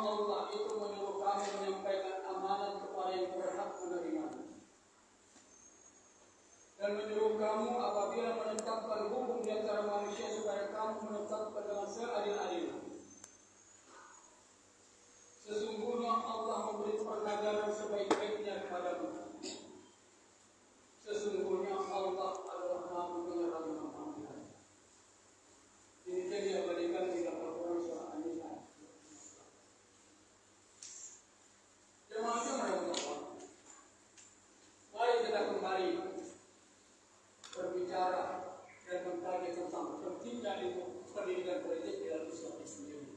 Allah itu menyuruh kami menyampaikan amanat kepada yang berhak menerimanya. Dan menyuruh kamu apabila menetapkan hukum di antara manusia supaya kamu menetapkan dengan seadil-adilnya. Sesungguhnya Allah memberi perkataan sebaik-baiknya kepadamu. Sesungguhnya Allah adalah Maha Penyayang dan Maha Pengampun. Ini dia berikan di dalam Al-Quran surah An-Nisa. Jemaah Allah, mari kita kembali berbicara dan mengkaji tentang pentingnya itu pendidikan politik di dalam Islam itu sendiri.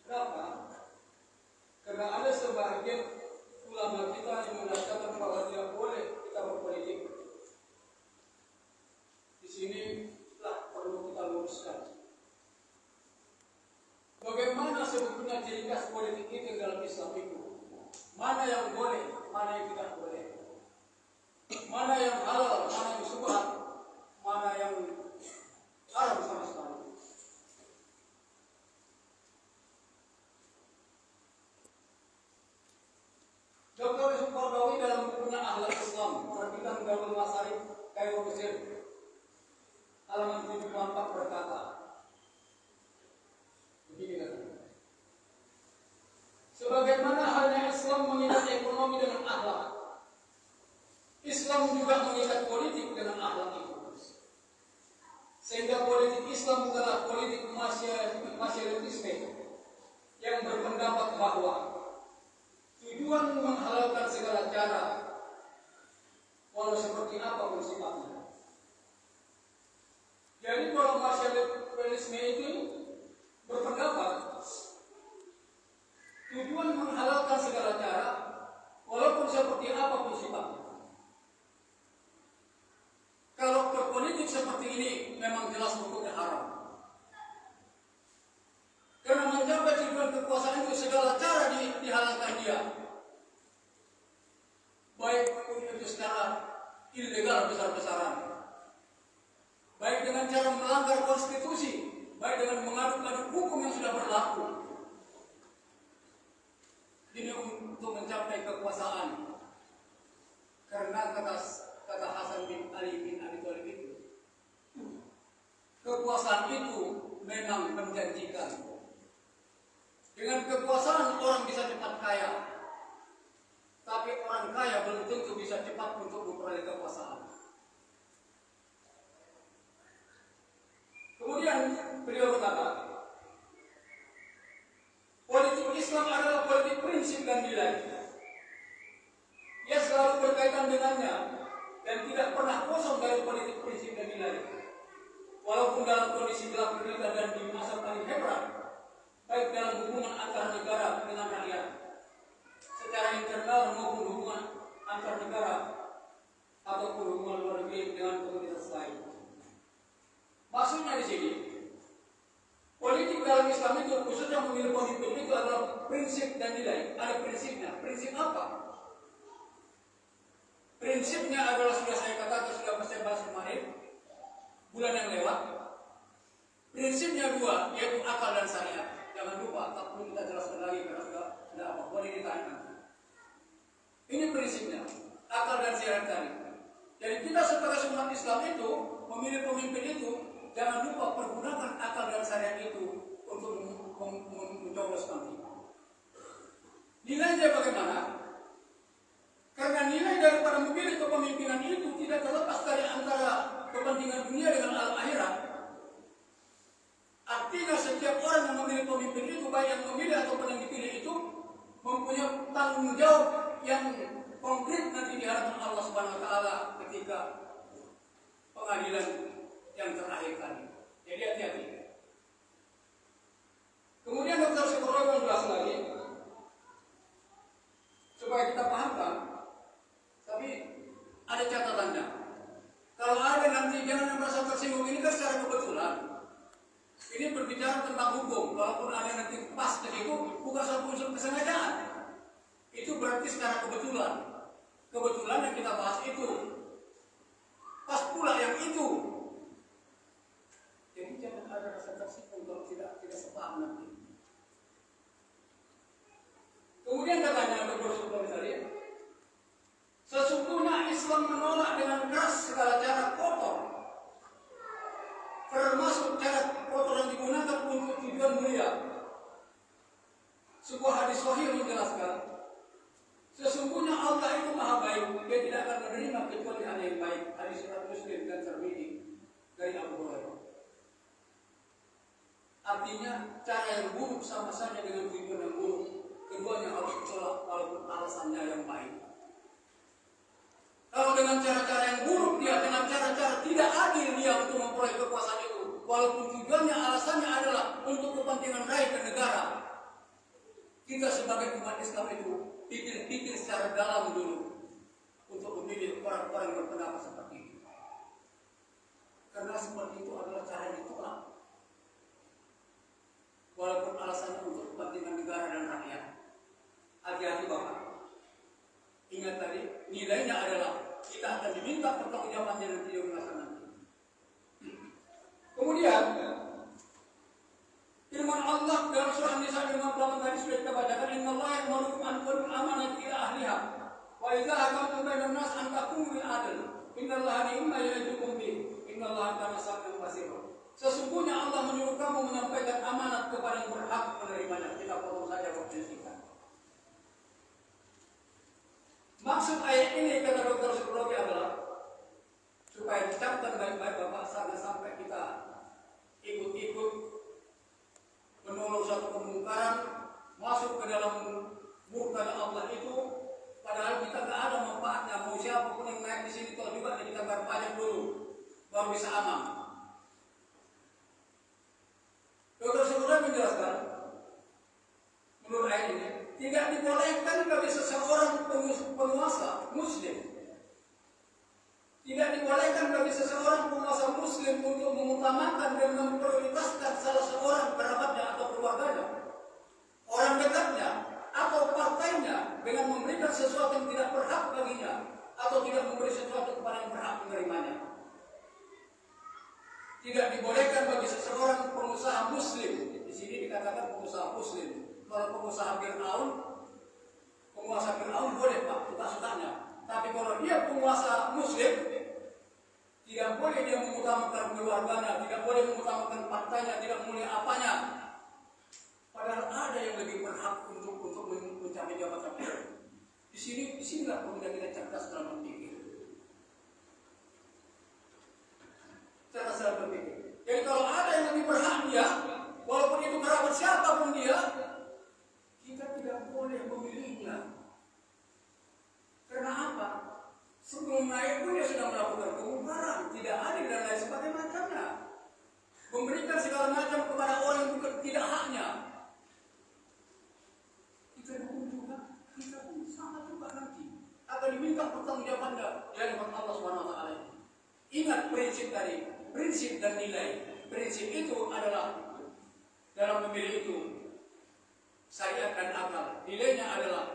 Kenapa? Karena ada sebagian ulama kita yang mengatakan bahwa tidak boleh kita berpolitik. Di sini lah perlu kita luruskan. Bagaimana sebetulnya ciri khas politik itu dalam Islam itu? Mana yang boleh, mana yang tidak boleh? Mana yang halal, mana yang subhat, mana yang haram sama sekali? Dr. Yusuf Qaradawi dalam bukunya Akhlak Islam terbitan Darul Masarif Kairo Mesir halaman 74 berkata begini katanya, sebagaimana halnya Islam mengikat ekonomi dengan akhlak, Islam juga mengikat politik dengan akhlak itu. Sehingga politik Islam adalah politik masyaratisme yang berpendapat bahwa tujuan menghalalkan segala cara, walau seperti apapun sifatnya. Jadi kalau masyaratisme itu berpendapat tujuan menghalalkan segala cara, walaupun seperti apapun sifatnya. Kalau berpolitik seperti ini memang jelas hukumnya haram. Karena mencapai tujuan kekuasaan itu segala cara dihalalkan dia. Baik itu secara ilegal besar-besaran, baik dengan cara melanggar konstitusi, baik dengan mengaduk-aduk hukum yang sudah berlaku. Ini untuk mencapai kekuasaan. Karena kata Hasan bin Ali bin Abi Thalib itu, kekuasaan itu memang menjanjikan. Dengan kekuasaan orang bisa cepat kaya, tapi orang kaya belum tentu bisa cepat untuk memperoleh kekuasaan. Kemudian beliau berkata, politik Islam adalah politik prinsip dan nilai. Ia selalu berkaitan dengannya dan tidak pernah kosong dari politik prinsip dan nilai. Walaupun dalam kondisi gelap gulita dan di masa paling hebat, baik dalam hubungan antara negara dengan rakyat, secara internal maupun hubungan antar negara ataupun hubungan luar negeri dengan komunitas lain. Maksudnya di sini, politik dalam Islam itu khususnya memilih pemimpin itu adalah prinsip dan nilai. Ada prinsipnya. Prinsip apa? Prinsipnya adalah sudah saya katakan, sudah saya bahas kemarin, bulan yang lewat. Prinsipnya dua, yaitu akal dan syariat. Jangan lupa, tak perlu kita jelaskan lagi karena sudah apa, boleh ditanya. Ini prinsipnya, akal dan syariat tadi. Jadi kita sebagai umat Islam itu memilih pemimpin itu, jangan lupa pergunakan akal dan syariat itu untuk mencoblos nanti. Nilainya bagaimana? Karena nilai daripada memilih kepemimpinan itu tidak terlepas dari antara kepentingan dunia dengan akhirat. Artinya setiap orang yang memilih pemimpin itu, baik yang memilih ataupun yang dipilih itu, mempunyai tanggung jawab yang konkret nanti di hadapan Allah Subhanahu wa taala ketika pengadilan yang terakhir tadi. Jadi hati-hati. Kemudian Dr. Syukurlah menjelaskan lagi supaya kita pahamkan. Tapi ada catatannya. Kalau ada nanti jangan merasa tersinggung, ini kan secara kebetulan. Ini berbicara tentang hukum. Kalaupun ada nanti pas ke situ, bukan suatu unsur kesengajaan. Itu berarti secara kebetulan. Kebetulan yang kita bahas itu. Pas pula yang itu. Jadi jangan ada rasa tersinggung kalau tidak sepaham nanti. Kemudian katanya Rasulullah tadi, sesungguhnya Islam menolak dengan keras segala cara kotor, termasuk cara kotor yang digunakan untuk tujuan mulia. Sebuah hadis sahih menjelaskan, sesungguhnya Allah itu maha baik, dia tidak akan menerima kecuali hal yang baik. Hadis riwayat Muslim dan Tirmidzi dari Abu Hurairah. Artinya cara yang buruk sama saja dengan tujuan yang buruk. Keduanya harus ditolak walaupun alasannya yang baik. Kalau dengan cara-cara yang buruk dia, dengan cara-cara tidak adil dia untuk memperoleh kekuasaan itu, walaupun tujuannya alasannya adalah untuk kepentingan rakyat dan negara, kita sebagai umat Islam itu pikir-pikir secara dalam dulu untuk memilih orang-orang yang berpendapat seperti itu. Karena seperti itu adalah cara yang ditolak, walaupun alasannya untuk kepentingan negara dan rakyat. Hati-hati Bapak. Ingat tadi, nilainya adalah kita akan diminta pertanggungjawabannya dan tidak melaksanakan. Kemudian firman Allah dalam surah An-Nisa 58 tadi sudah kita bacakan, innallaha ya'murukum an tu'addu al-amanati ila ahliha wa idza hakamtum bainan nas an tahkumu bil 'adl innallaha ni'ma ya'idukum bih innallaha kana sami'an basira. Sesungguhnya Allah menyuruh kamu menyampaikan amanat kepada yang berhak menerimanya. Kita potong saja berjelasan. Maksud ayat ini kata Dr. Psikologi adalah supaya dicatat baik-baik Bapak, jangan sampai kita ikut-ikut menolong satu kemungkaran, masuk ke dalam murka Allah itu, padahal kita tidak ada manfaatnya. Mau siapapun yang naik di sini kalau juga kita bayar pajak dulu, baru bisa aman. Dr. Psikologi menjelaskan, menurut ayat ini, tidak dibolehkan bagi seseorang penguasa muslim, tidak dibolehkan bagi seseorang penguasa muslim untuk mengutamakan dan memprioritaskan salah seorang kerabatnya atau keluarganya, orang dekatnya atau partainya dengan memberikan sesuatu yang tidak berhak baginya atau tidak memberi sesuatu kepada yang berhak menerimanya. Tidak dibolehkan bagi seseorang pengusaha muslim, di sini dikatakan pengusaha muslim. Kalau pengusaha Fir'aun boleh Pak, suka-sukanya. Tapi kalau dia penguasa muslim, tidak boleh dia mengutamakan keluarganya, tidak boleh mengutamakan partainya, tidak boleh apanya. Padahal ada yang lebih berhak untuk mencapai jabatan itu. Disinilah kemudian kita cerdas dalam berpikir. Cerdas dalam berpikir. Jadi kalau ada yang lebih berhak dia, walaupun itu kerabat siapapun dia, kita tidak boleh memilihnya. Karena apa? Sebelum naik pun dia sudah melakukan kemungkaran, tidak adil dan lain sebagainya macamnya. Memberikan segala macam kepada orang yang bukan tidak haknya. Kita dukung juga, kita pun sama juga nanti akan diminta pertanggungjawaban di hadapan Allah SWT. Ingat prinsip tadi, prinsip dan nilai. Prinsip itu adalah dalam memilih itu syariat dan akal. Nilainya adalah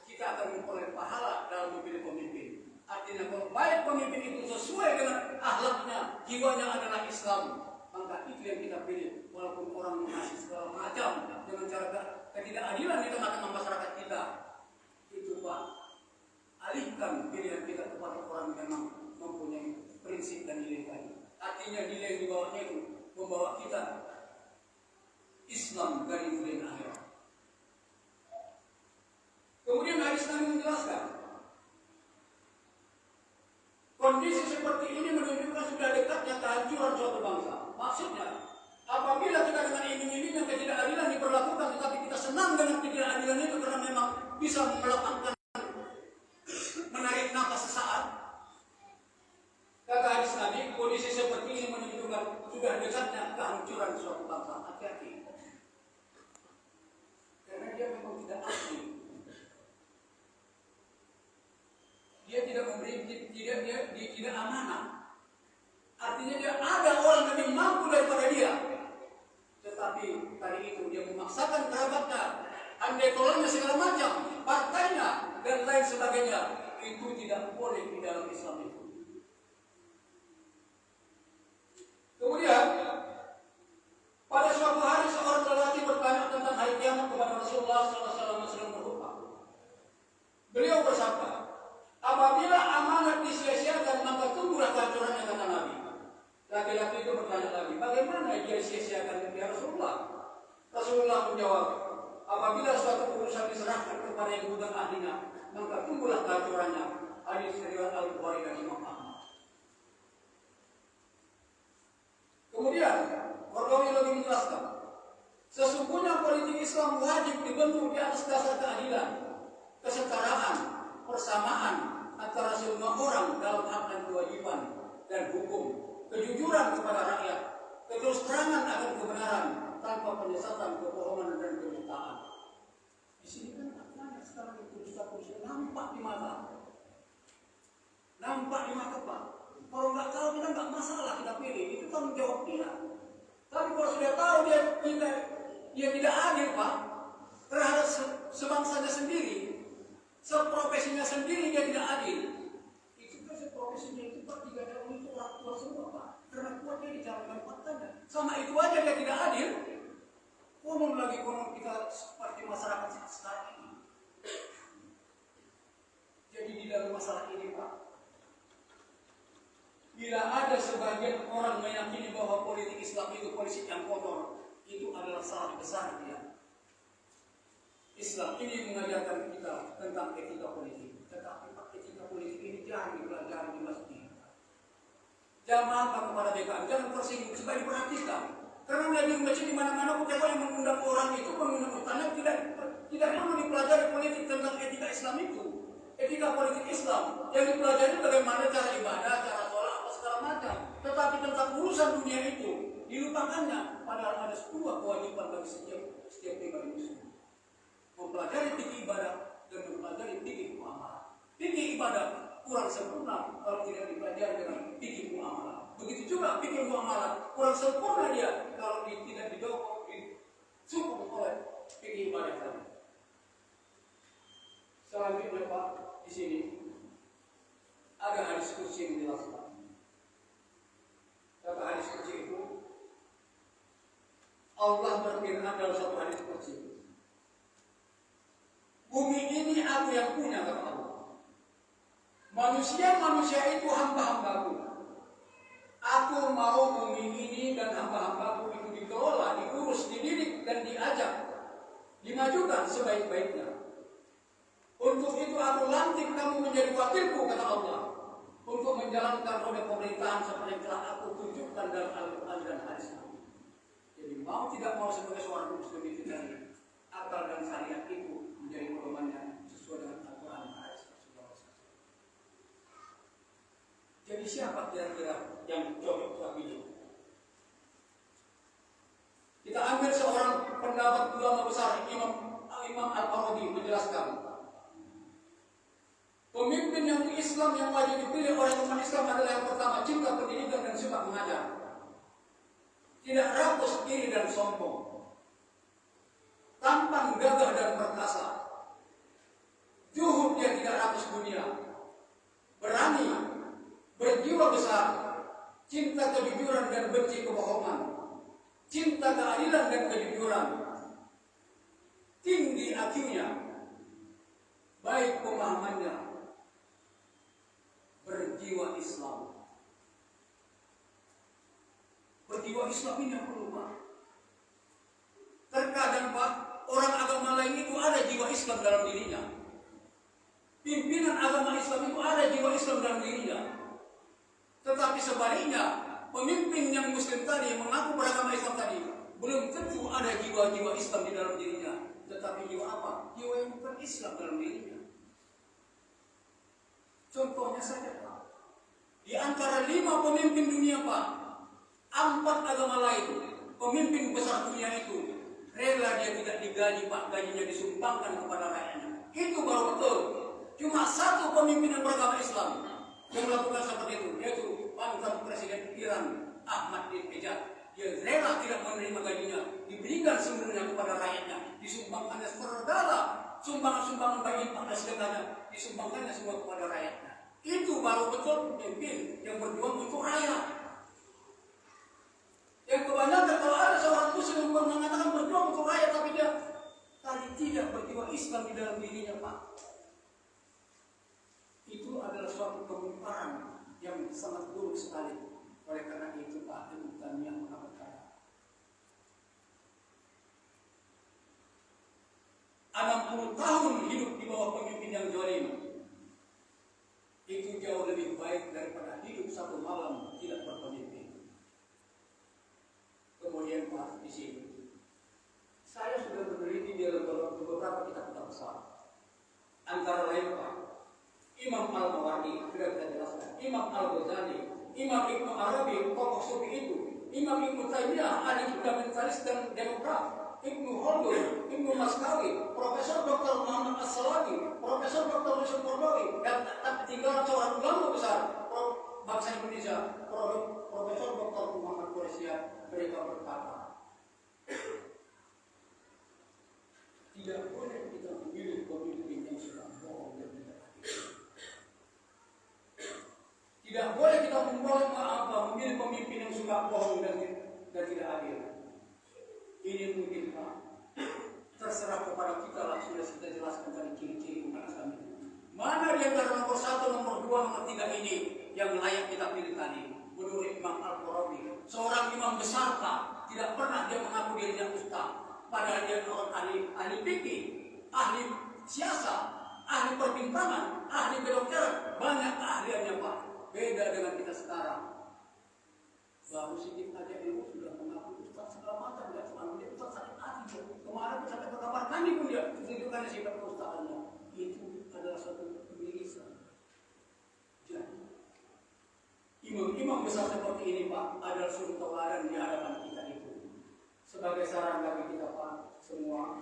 kita akan memperoleh pahala dalam memilih pemimpin. Artinya kalau baik pemimpin itu sesuai dengan akhlaknya, jiwanya adalah Islam, maka itu yang kita pilih. Walaupun orang mengasih segala macam dengan cara ketidakadilan di tengah-tengah masyarakat kita, itu Pak, alihkan pilihan kita kepada orang yang memang mempunyai prinsip dan nilai tadi. Artinya nilai yang dibawanya itu membawa kita Islam dari dunia akhirat. Kemudian hadis Nabi menjelaskan, kondisi seperti ini menunjukkan sudah dekatnya kehancuran suatu bangsa. Maksudnya, apabila kita dengan iming-iming yang ketidakadilan diperlakukan, tetapi kita senang dengan ketidakadilan itu karena memang bisa melapangkan, menarik napas sesaat. Kata hadis Nabi, kondisi seperti ini menunjukkan sudah dekatnya kehancuran suatu bangsa. Hati-hati. Karena dia memang tidak asli. Dia tidak memberi, dia tidak amanah. Artinya dia ada orang yang lebih mampu daripada dia. Tetapi tadi itu dia memaksakan kerabatnya, andai tolongnya segala macam, partainya dan lain sebagainya. Itu tidak boleh di dalam Islam itu. Kemudian Rasulullah menjawab, apabila suatu urusan diserahkan kepada yang bukan ahlinya, maka tunggulah kehancurannya. Hadis riwayat Al-Bukhari dan Imam Ahmad. Kemudian, Qardawi lagi menjelaskan, sesungguhnya politik Islam wajib dibentuk di atas dasar keadilan, kesetaraan, persamaan antara semua orang dalam hak dan kewajiban dan hukum, kejujuran kepada rakyat, keterus terangan akan kebenaran tanpa penyesatan, kebohongan dan kedustaan. Di sini kan banyak sekarang itu dusta-dusta nampak di mata. Nampak di mata, Pak. Kalau nggak tahu kita nggak masalah kita pilih, itu tanggung jawab dia. Tapi kalau sudah tahu dia tidak adil, Pak, terhadap sebangsanya sendiri, seprofesinya sendiri dia tidak adil. Itu kan seprofesinya itu, Pak, tidak ada untuk orang tua semua, Pak. Karena kuat dia dicalonkan faktanya. Sama itu aja dia tidak adil. Konon kita seperti masyarakat sekarang ini. Jadi di dalam masalah ini, Pak, bila ada sebagian orang meyakini bahwa politik Islam itu politik yang kotor, itu adalah salah besar dia. Islam ini mengajarkan kita tentang etika politik, tetapi etika politik ini jangan dipelajari di masjid. Jangan kepada BKM, jangan tersinggung, supaya diperhatikan. Karena Nabi membaca di mana-mana, siapa yang mengundang orang itu, mengundang utana tidak perlu dipelajari politik tentang etika Islam itu. Etika politik Islam yang dipelajari bagaimana cara ibadah, cara sholat, apa segala macam. Tetapi tentang urusan dunia itu dilupakannya. Padahal ada sebuah kewajiban bagi setiap pribadi muslim, mempelajari fikih ibadah dan mempelajari fikih muamalah. Fikih ibadah kurang sempurna kalau tidak dipelajari dengan fikih muamalah. Begitu juga fikih muamalah kurang sempurna dia kalau tidak didukung oleh fikih ibadah tadi. Selanjutnya, Pak, di sini ada hadis qudsi yang dijelaskan. Kata hadis qudsi itu, Allah berfirman dalam satu hadis qudsi, bumi ini aku yang punya, kata Allah. Manusia itu hamba-hambaku. Aku mau bumi ini dan hamba-hambaku itu dikelola, diurus, dididik dan diajak, dimajukan sebaik-baiknya. Untuk itu aku lantik kamu menjadi wakilku, kata Allah, untuk menjalankan roda pemerintahan seperti yang telah aku tunjukkan dalam Al-Quran dan hadis. Jadi mau tidak mau sebagai seorang muslim itu dari akal dan syariat itu menjadi pedomannya sesuai dengan Al-Quran dan hadis. Jadi siapa kira-kira yang cocok kita pilih? Kita ambil seorang pendapat ulama besar, Imam Al-Farabi menjelaskan, pemimpin yang Islam yang wajib dipilih oleh umat Islam adalah yang pertama, cinta pendidikan dan suka mengajar. Tidak rakus diri dan sombong. Tampan, gagah dan perkasa. Juhud, dia tidak rakus dunia. Berani, berjiwa besar, cinta kejujuran dan benci kebohongan. Cinta keadilan dan kejujuran. Tinggi IQ-nya. Baik pemahamannya. Berjiwa Islam. Berjiwa Islam ini yang perlu, Pak. Terkadang, Pak, orang agama lain itu ada jiwa Islam dalam dirinya. Pimpinan agama Islam itu ada jiwa Islam dalam dirinya. Tetapi sebaliknya, pemimpin yang Muslim tadi, mengaku beragama Islam tadi, belum tentu ada jiwa-jiwa Islam di dalam dirinya. Tetapi jiwa apa? Jiwa yang bukan Islam dalam dirinya. Contohnya saja, Pak. Di antara 5 pemimpin dunia, Pak, 4 agama lain, pemimpin besar dunia itu, rela dia tidak digaji, Pak, gajinya disumbangkan kepada rakyatnya. Itu baru betul. Cuma 1 pemimpin yang beragama Islam yang melakukan seperti itu, yaitu mantan Presiden Iran, Ahmadinejad. Dia rela tidak menerima gajinya, diberikan seluruhnya kepada rakyatnya, disumbangkannya segala sumbangan-sumbangan bagi pada sedekahnya, disumbangkannya semua kepada rakyatnya. Itu baru betul pemimpin yang berjuang untuk rakyat. Yang kebanyakan kalau ada seorang muslim yang mengatakan berjuang untuk rakyat, tapi dia tadi tidak berjiwa Islam di dalam dirinya, Pak. Itu adalah suatu kemungkaran yang sangat buruk sekali. Oleh karena itu, Pak, bukan yang mengatakan 40 tahun hidup di bawah pemimpin yang zalim. Itu jauh lebih baik daripada hidup satu malam tidak berpemimpin. Kemudian Pak, di sini saya sudah meneliti di beberapa kitab-kitab besar. Antara lain Pak, Imam Al-Mawardi sudah kita jelaskan, Imam Al-Ghazali, Imam Ibnu Arabi, tokoh sufi itu, Imam Ibnu Taimiyah, ahli fundamentalis dan demokrat, Ibnu Khaldun, Ibnu Maskawi, Profesor Dr. Muhammad As-Salafi, Profesor Dr. Yusuf Qaradawi, dan tinggal seorang ulama besar bangsa Indonesia, Profesor Dr. Muhammad Quraisy. Mereka berkata, tidak boleh kita memilih pemimpin yang suka bohong dan tidak adil. Tidak boleh kita memilih pemimpin yang suka bohong dan tidak adil. Ini mungkin Pak, terserah kepada kita lah, sudah kita jelaskan tadi ciri-ciri umat Islam itu. Mana di antara nomor 1, nomor 2, nomor 3 ini yang layak kita pilih tadi? Menurut Imam Al-Qarawi, seorang imam besar Pak, tidak pernah dia mengaku dirinya ustaz, padahal dia orang ahli fikih, ahli siasat, ahli perbintangan, ahli kedokteran, banyak keahliannya Pak. Beda dengan kita sekarang. Baru sedikit aja ilmu sudah mengaku ustaz segala macam, dia selalu dia ustaz sakit hati. Kemarin sampai ke kamar mandi pun dia tunjukkan sifat keustahannya. Itu adalah suatu kemirisan. Jadi imam-imam besar seperti ini Pak adalah suri tauladan di hadapan kita itu. Sebagai saran bagi kita Pak semua,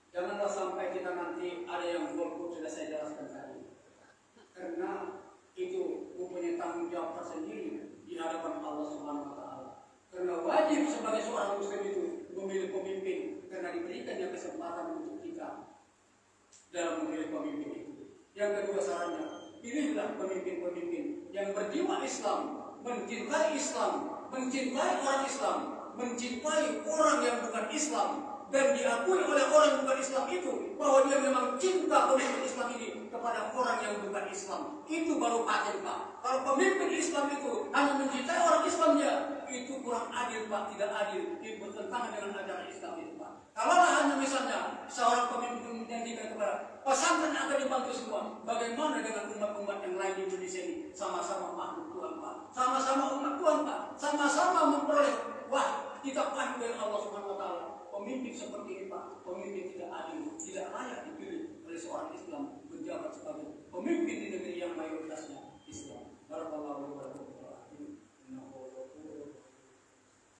janganlah sampai kita nanti ada yang golput, sudah saya jelaskan tadi. Karena itu mempunyai tanggung jawab tersendiri di hadapan Allah Subhanahu wa taala. Karena wajib sebagai seorang muslim itu memilih pemimpin, karena diberikannya kesempatan untuk kita dalam memilih pemimpin itu. Yang kedua sarannya, pilihlah pemimpin-pemimpin yang berjiwa Islam, mencintai orang Islam, mencintai orang yang bukan Islam, dan diakui oleh orang yang bukan Islam itu bahwa dia memang cinta pemimpin Islam ini kepada orang yang bukan Islam. Itu baru adil Pak. Kalau pemimpin Islam itu hanya mencintai orang Islamnya, itu kurang adil Pak, tidak adil, itu bertentangan dengan ajaran Islam itu Pak. Kalau hanya misalnya seorang pemimpin menjanjikan kepada pesantren akan dibantu semua, bagaimana dengan umat-umat yang lain di Indonesia ini? Sama-sama makhluk Tuhan Pak, sama-sama umat Tuhan Pak, sama-sama memperoleh kita paham dari Allah Subhanahu wa taala. Pemimpin seperti ini Pak, pemimpin tidak adil, tidak layak dipilih oleh seorang Islam menjabat sebagai pemimpin di negeri yang mayoritasnya Islam. Barakallahu fiikum.